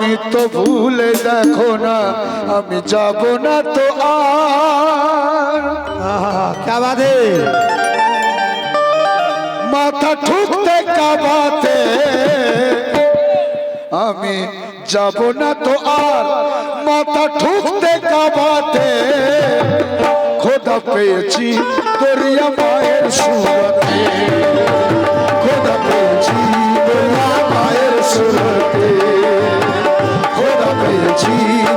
আমি তো ভুলে দেখো না আমি যাব না তো আর। क्या बात है মাথা ঠুকতে কাবাতে আমি যাব না তো আর। মাথা ঠুকতে কাবাতে খোদা পেয়েছি দরিয়া মায়ের সুরতে। খোদা পেয়েছি দরিয়া মায়ের সুরতে। খোদা পেয়েছি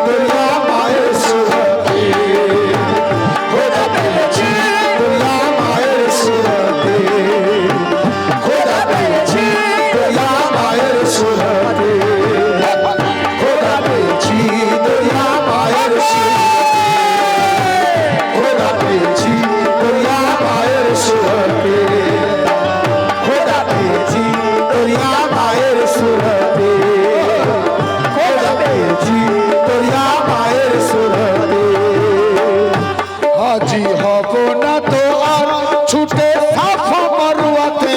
দরিয়া মায়ের সুরতে। খোদা পেয়েছি দরিয়া মায়ের সুরতে। খোদা পেয়েছি দরিয়া মায়ের সুরতে। খোদা পেয়েছি দরিয়া মায়ের সুরতে। খোদা পেয়েছি দরিয়া মায়ের সুরতে। খোদা পেয়েছি দরিয়া মায়ের সুরতে। খোদা পেয়েছি দরিয়া মায়ের সুরতে। হাজি হব না তো আর ছুটে সাফা মারুয়াতে।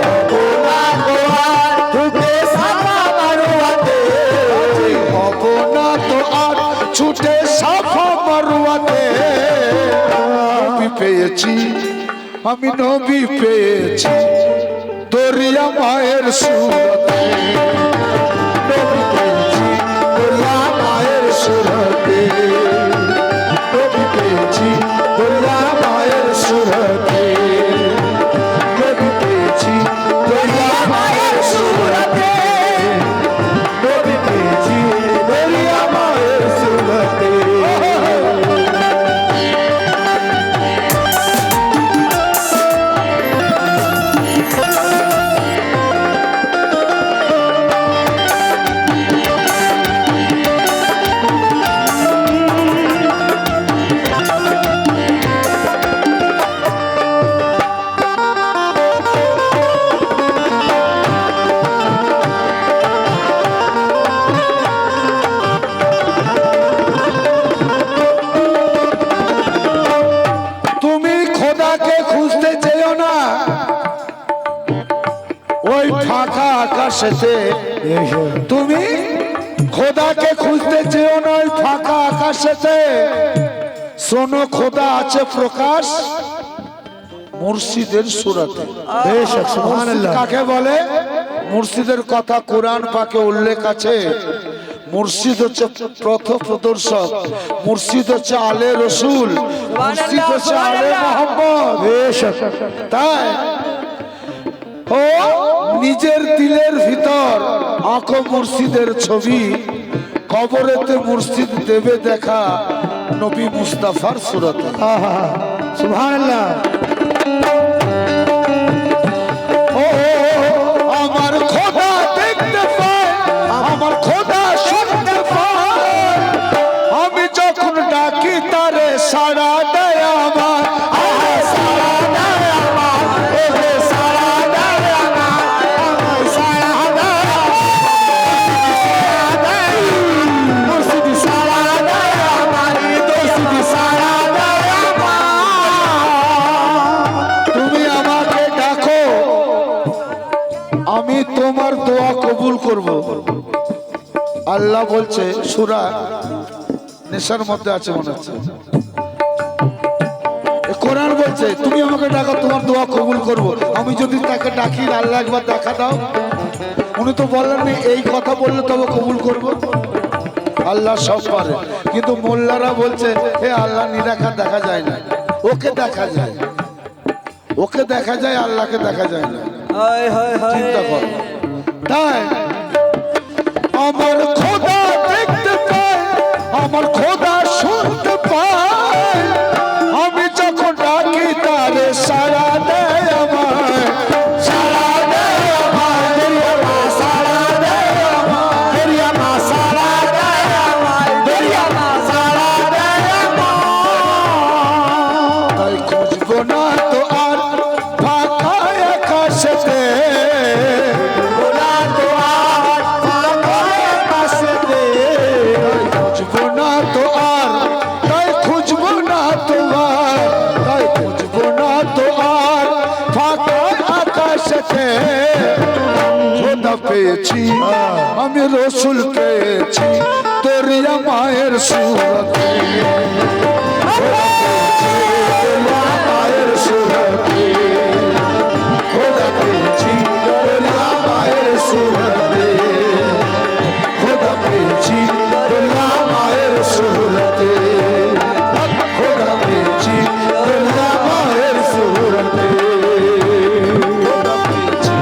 হব না তো আর ছুটে সাফা মারুয়াতে। হাজি হব না তো আর ছুটে সাফা মারুয়াতে। নবী পেয়েছি আমি নবী পেয়েছি দরিয়া মায়ের সুরতে। নবী পেয়েছি দরিয়া মায়ের সুরতে। নবী পেয়েছি দরিয়া মায়ের সুরতে। নবী পেয়েছি দরিয়া মায়ের সুরতে। নবী পেয়েছি দরিয়া মায়ের সুরতে। তুমি খোদাকে খুঁজতে চেয়েও না ওই ফাঁকা আকাশেতে। তুমি খোদাকে খুঁজতে চেয়েও না ওই ফাঁকা আকাশেতে। শোনো খোদা আছে প্রকাশ মুর্শিদের সুরতে। সুবহানাল্লাহ। কাকে বলে? মুর্শিদের কথা কোরআন পাকে উল্লেখ আছে। মুর্শিদ হচ্ছে পথ প্রদর্শক। মুর্শিদ হচ্ছে আলে রসুল। মুর্শিদ হচ্ছে আলে মোহাম্মদ। তাই ও নিজের দিলের ভিতর আঁকো মুর্শিদের ছবি। কবরেতে মুর্শিদ দেবে দেখা নবী মুস্তাফার সুরতে। সুবহানাল্লাহ ও আমার খোদা দেখতে পায় আমার খোদা শুনতে পায়। আমি যখন ডাকি তারে সাড়া দেয় আমার। সাড়া দেয় আমার। সাড়া দেয় আমার। সাড়া দেয় মুর্শিদ। সাড়া দেয় আমার। মুর্শিদ সাড়া দেয় আমার। তুমি আমাকে ডাকো আমি তোমার দোয়া কবুল করব। আল্লাহ বলছে সূরা নেশার মধ্যে আছে মনে হচ্ছে। কোরআন বলছে তুমি আমাকে ডাকো তোমার দোয়া কবুল করব। আমি যদি তাকে ডাকি আল্লাহ একবার দেখা দাও। উনি তো বললেন না এই কথা বললে তবে কবুল করব। আল্লাহ সব পারে কিন্তু মোল্লারা বলছে এ আল্লাহ নিরাকার দেখা যায় না। ওকে দেখা যায়। ওকে দেখা যায় আল্লাহকে দেখা যায় না। চিন্তা কর। তাই আমার খোদা দেখতে পায় আমার খোদা শুনতে পায়। আমি যখন ডাকি তারে সাড়া দেয় আমার। সাড়া দেয় আমার। সাড়া দেয় আমার। সাড়া দেয় আমার। সাড়া দেয় আমার। তাই খুঁজবো না তো আর ফাঁকা আকাশেতে। খুঁজবো না তো আর তাই খুঁজবো না তোমার। তাই খুঁজবো না তো আর ফাঁকা আকাশেতে। খোদা পেয়েছি, আমি রসুল পেয়েছি তোরিয়া মায়ের সুরতে। মায়ের সুরতে খোদা পেয়েছি তোরিয়া মায়ের সুরতে, খোদা পেয়েছি তোরিয়া মায়ের সুরতে, খোদা পেয়েছি তোরিয়া মায়ের সুরতে, খোদা পেয়েছি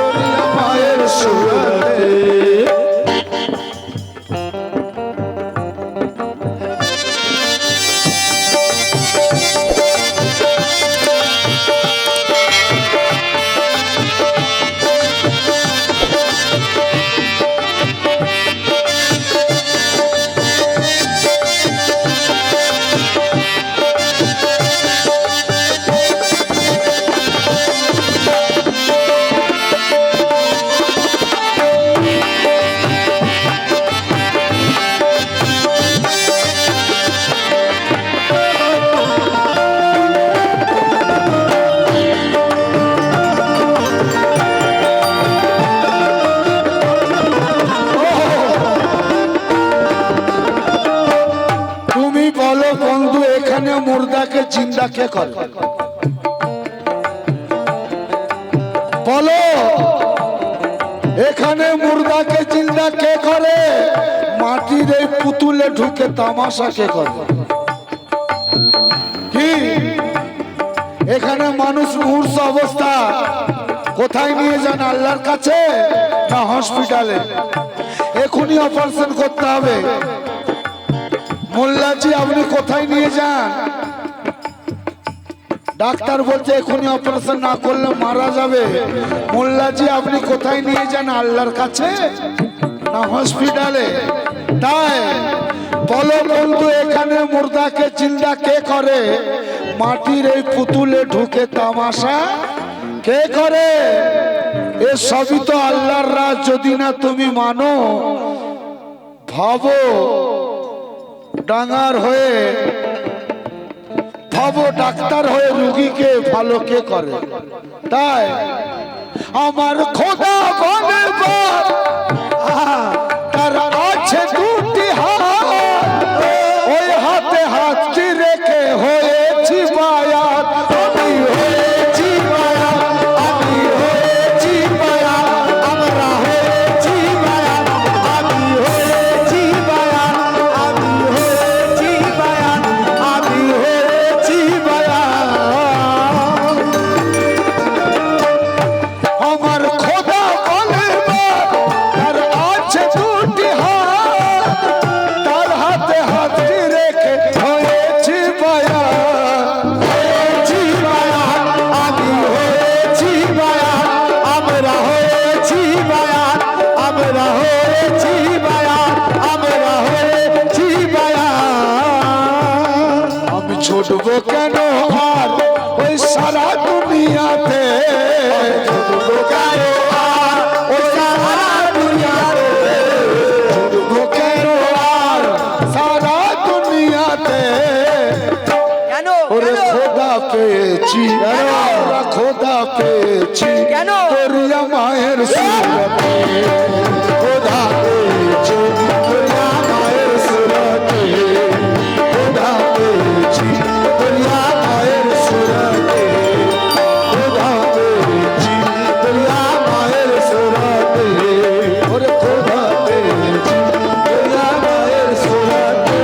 তোরিয়া মায়ের সুরতে। তুমি বলো বন্ধু, এখানে মুর্দাকে জিন্দা কে করে? বলো, এখানে মুর্দাকে জিন্দা কে করে? মাটির এই পুতুলে ঢুকে তামাশা কে করে? কি এখানে মানুষ মুহূর্ত অবস্থা কোথায় নিয়ে যান? আল্লাহর কাছে না হসপিটালে? এখনই অপারেশন করতে হবে। মোল্লাজি আপনি কোথায় নিয়ে যান? ডাক্তার বলছে এখনই অপারেশন না করলে মারা যাবে। মোল্লাজি আপনি কোথায় নিয়ে যান? আল্লাহর কাছে না হসপিটালে? তাই বলো বন্ধু, এখানে মুর্দাকে জিন্দা কে করে? মাটির এই পুতুলে ঢুকে তামাশা কে করে? এ সবই তো আল্লাহর রাজ। যদি না তুমি মানো, ভাবো ডাঙার হয়ে, ভাবো ডাক্তার হয়ে রুগীকে ভালো কে করে? তাই আমার খোদা বলে তার আছে দুটি হাত, ওই হাতে হাতটি রেখে হয়েছি বায়াত। আমি হয়েছি বায়াত, আমি হয়েছি বায়াত, আমরা হয়েছি বায়াত, আমি হয়েছি বায়াত, আমি হয়েছি বায়াত, আমি হয়েছি বায়াত। আমার খোদা বলে তার আছে দুটি হাত, তার হাতে হাতটি রেখে হয়েছি বায়াত, হয়েছি বায়াত, আমি হয়েছি বায়াত, আমরা হয়েছি বায়াত, আমরা হয়েছি বায়াত, আমরা হয়েছি বায়াত। আমি ছুটবো কেন আর ওই সারা দুনিয়াতে? ছুটবো কেন আর ওই সারা দুনিয়াতে? ছুটবো কেন আর সারা দুনিয়াতে? কেন ওরে খোদা পেয়েছি, ওরা খোদা পেয়েছি কেন? তোরিয়া মায়ের সুরতে, খোদা পেয়েছি তোরিয়া মায়ের সুরতে, খোদা পেয়েছি তোরিয়া মায়ের সুরতে, খোদা পেয়েছি তোরিয়া মায়ের সুরতে, ওরে খোদা পেয়েছি তোরিয়া মায়ের সুরতে।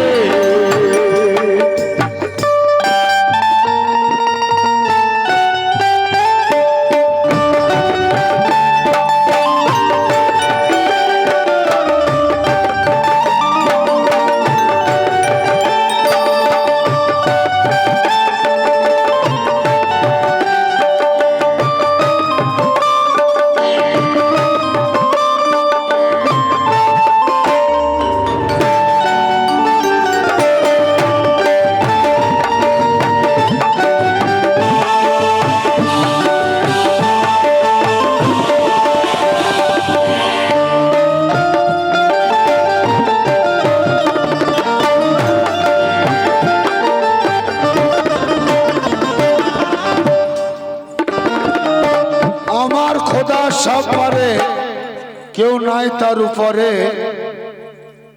কেউ নাই তার উপরে,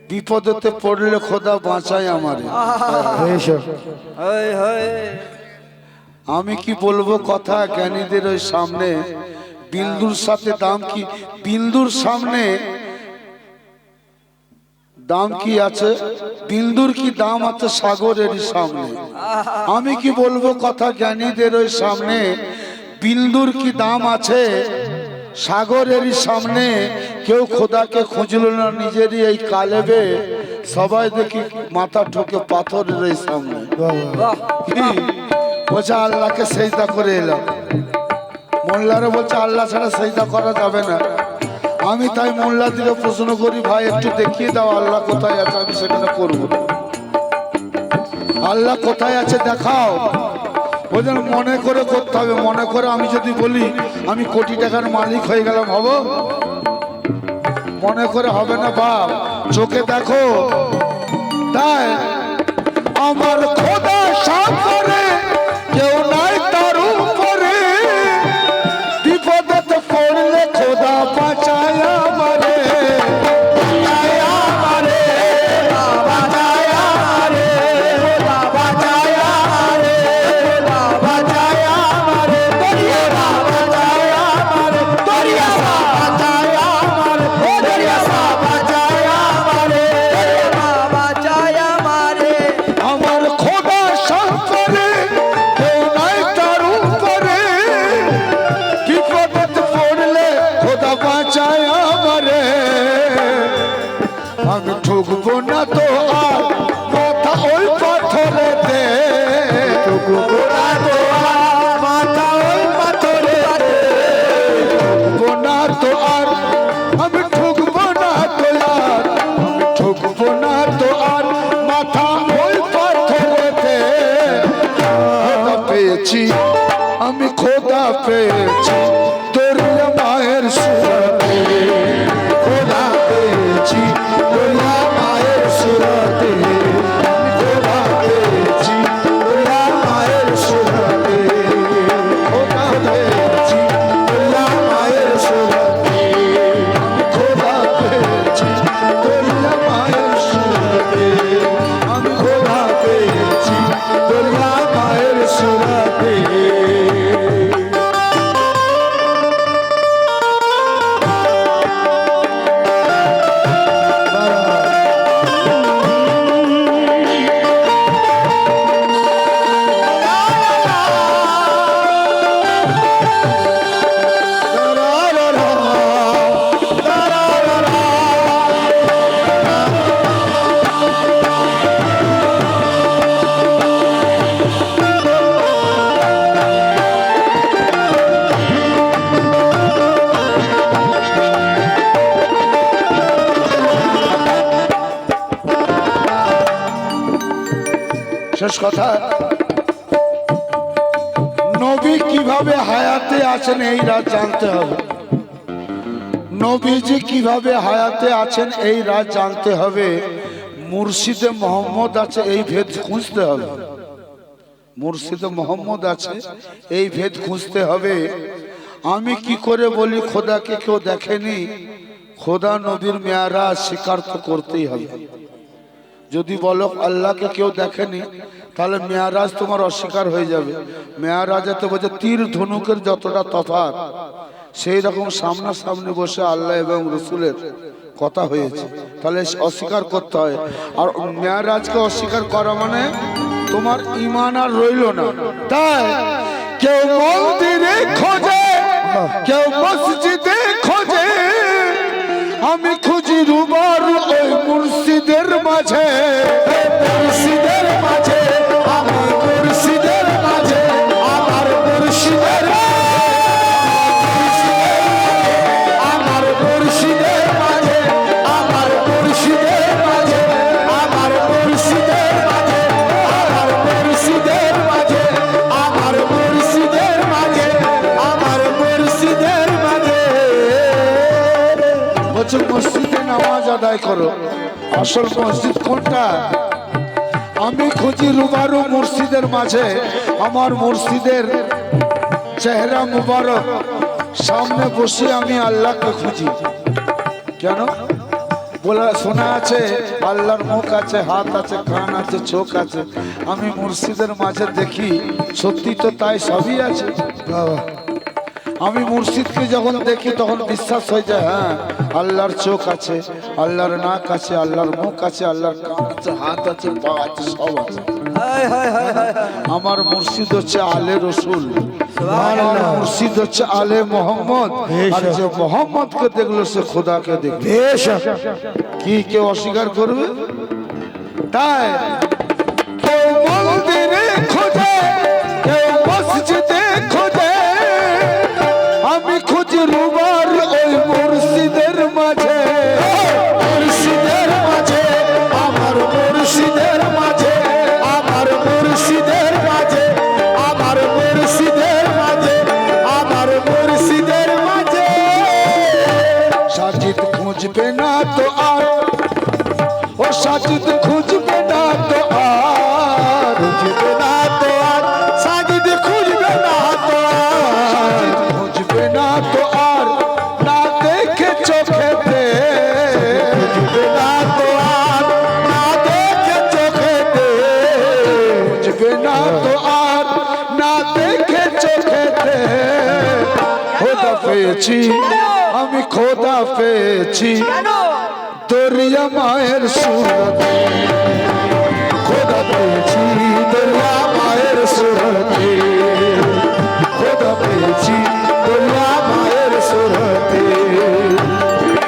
বিপদতে পড়লে খোদা বাঁচায় আমারে। আমি কি বলবো কথা, জ্ঞানীদের ওই সামনে বিন্দুর সাথে দাম কি, বিন্দুর সামনে দাম কি আছে, বিন্দুর কি দাম আছে সাগরের সামনে। আমি কি বলবো কথা, জ্ঞানীদের ওই সামনে বিন্দুর কি দাম আছে সাগরের সামনে। কেউ খোদাকে খুঁজল না নিজেরই এই কালেবে, সবাই দেখি মাথা ঠোকে পাথরের এই সামনে। কি বলছে আল্লাহকে সেজদা করে এলাম, মোল্লারা বলছে আল্লাহ ছাড়া সেজদা করা যাবে না। আমি তাই মোল্লা দিকে প্রশ্ন করি, ভাই একটু দেখিয়ে দাও আল্লাহ কোথায় আছে, আমি সেখানে করবো। আল্লাহ কোথায় আছে দেখাও। ওদের মনে করে করতে হবে, মনে করে আমি যদি বলি আমি কোটি টাকার মালিক হয়ে গেলাম, হব? মনে করে হবে না বাপ, চোখে দেখো। তাই আমার খোদা সামনে, কেউ নাই তার উপরে, বিপদে পড়লে খোদা বাঁচায় আমারে। আমি ঠুকবো না তো আর মাথা ওই পাথরে দে, ঠুকবো না তো আর মাথা ওই পাথরে দে, ঠুকবো না তো আর, আমি ঠুকবো না তো আর, আমি ঠুকবো না তো আর মাথা ওই পাথরে দে। খোদা পেয়েছি আমি, খোদা পেয়েছি তোর মায়ের সুরতে, খোদা পেয়েছি তোরা মায়ের সুরতে, খোদা পেয়েছি তোরা মায়ের সুরতে, খোদা পেয়েছি তোরা মায়ের সুরতে, খোদা পেয়েছি তোরা মায়ের সুরতে, আমি খোদা পেয়েছি তোরা মায়ের সুরতে। শেষ কথা, নবী কিভাবে হায়াতে আছেন এই রাত জানতে হবে। নবীজি কিভাবে হায়াতে আছেন এই রাত জানতে হবে। মুর্শিদে মোহাম্মদ আছে এই ভেদ খুঁজতে হবে, মুর্শিদে মোহাম্মদ আছে এই ভেদ খুঁজতে হবে। আমি কি করে বলি খোদাকে কেউ দেখেনি, খোদা নবীর মেয়ারাজ স্বীকার তো করতেই হবে। যদি বলো আল্লাহকে কেউ দেখেনি তাহলে মেয়ারাজ তোমার অস্বীকার হয়ে যাবে। মেয়ারাজে তো বলছে তীর ধনুকের যতটা তফাৎ, সেই রকম সামনাসামনি বসে আল্লাহ এবং রসুলের কথা হয়েছে, তাহলে অস্বীকার করতে হয়। আর মেয়ারাজকে অস্বীকার করা মানে তোমার ঈমান আর রইল না। তাই কেউ মন্দিরে খোঁজে, কেউ মসজিদে খোঁজে, আমি খুঁজি রুবারু ওই মুর্শিদের মাঝে, মুর্শিদের মাঝে, আমার মুর্শিদের মাঝে, আমার মুর্শিদের, আমার মুর্শিদের মাঝে, আমার মুর্শিদের মাঝে, আমার মুর্শিদের মাঝে, আমার মুর্শিদের মাঝে, আমার মুর্শিদের মাঝে, আমার মুর্শিদের মাঝে। বলছে মসজিদে নামাজ আদায় করো, আসল মসজিদ কোনটা? আমি খুঁজি রুবারু মুর্শিদের মাঝে, আমার মুর্শিদের চেহারা মুবারক সামনে বসে আমি আল্লাহকে খুঁজি। কেন বলা শোনা আছে আল্লাহর মুখ আছে, হাত আছে, কান আছে, চোখ আছে। আমি মুর্শিদের মাঝে দেখি সত্যি তো তাই, সবই আছে বাবা। আমি মুর্শিদকে যখন দেখি তখন বিশ্বাস হয়ে যায়, হ্যাঁ আল্লাহর চোখ আছে, আল্লাহর নাক আছে, আল্লাহর মুখ আছে, আল্লাহর কান আছে, হাত আছে, পা আছে, সব আছে। আমার মুর্শিদ হচ্ছে আলে রসুল, আমার মুর্শিদ হচ্ছে আলে মোহাম্মদ। আর যে মোহাম্মদকে দেখলো সে খোদাকে দেখবে। কি কেউ অস্বীকার করবে? তাই কেউ মন্দিরে খোঁজে, কেউ মসজিদে খোঁজে, আমি খুঁজি রুবার ওই মুর্শিদের মাঝে। মুর্শিদের মাঝে, আমার মুর্শিদের মাঝে, আমার মুর্শিদের মাঝে, আমার মুর্শিদের মাঝে, আমার মুর্শিদের মাঝে। সাজিদ খুঁজবে না তো আর, ও সাজিদ খুঁজবে না তো আর, খুঁজবে না তো আর, সাজিদ খুঁজবে না তো আর, সাজিদ খুঁজবে না তো আর, না দেখে চোখেতে, খুঁজবে না তো আর, না দেখে চোখেতে, খুঁজবে না তো আর, না দেখে চোখেতে। খোদা পেয়েছি আমি, খোদা পেয়েছি দরিয়া মায়ের সুরতে, খোদা পেয়েছি দরিয়া মায়ের সুরতে, খোদা পেয়েছি দরিয়া মায়ের সুরতে,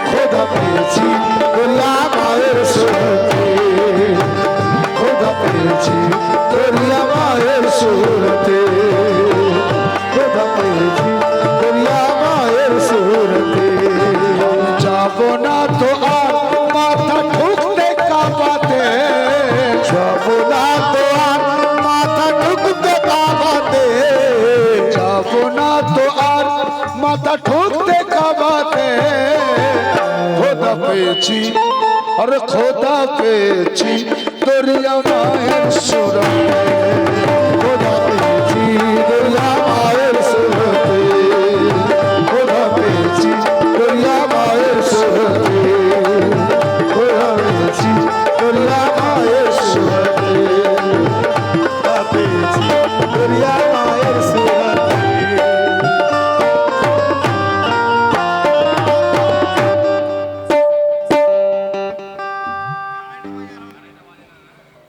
খোদা পেয়েছি দরিয়া মায়ের সুরতে, খোদা পেয়েছি দরিয়া মায়ের সুরতে, খোদা পেয়েছি দরিয়া মায়ের সুরতে। যাব না তো আর মাথা ঠুকতে কাঁপাতে, যাব না তো আর মাথা ঠুকতে কাঁপাতে, যাব না তো আর মাথা ঠুকতে কাঁপাতে। খোদা পেয়েছি, আরে খোদা পেয়েছি দরিয়া মায়ের সুরতে।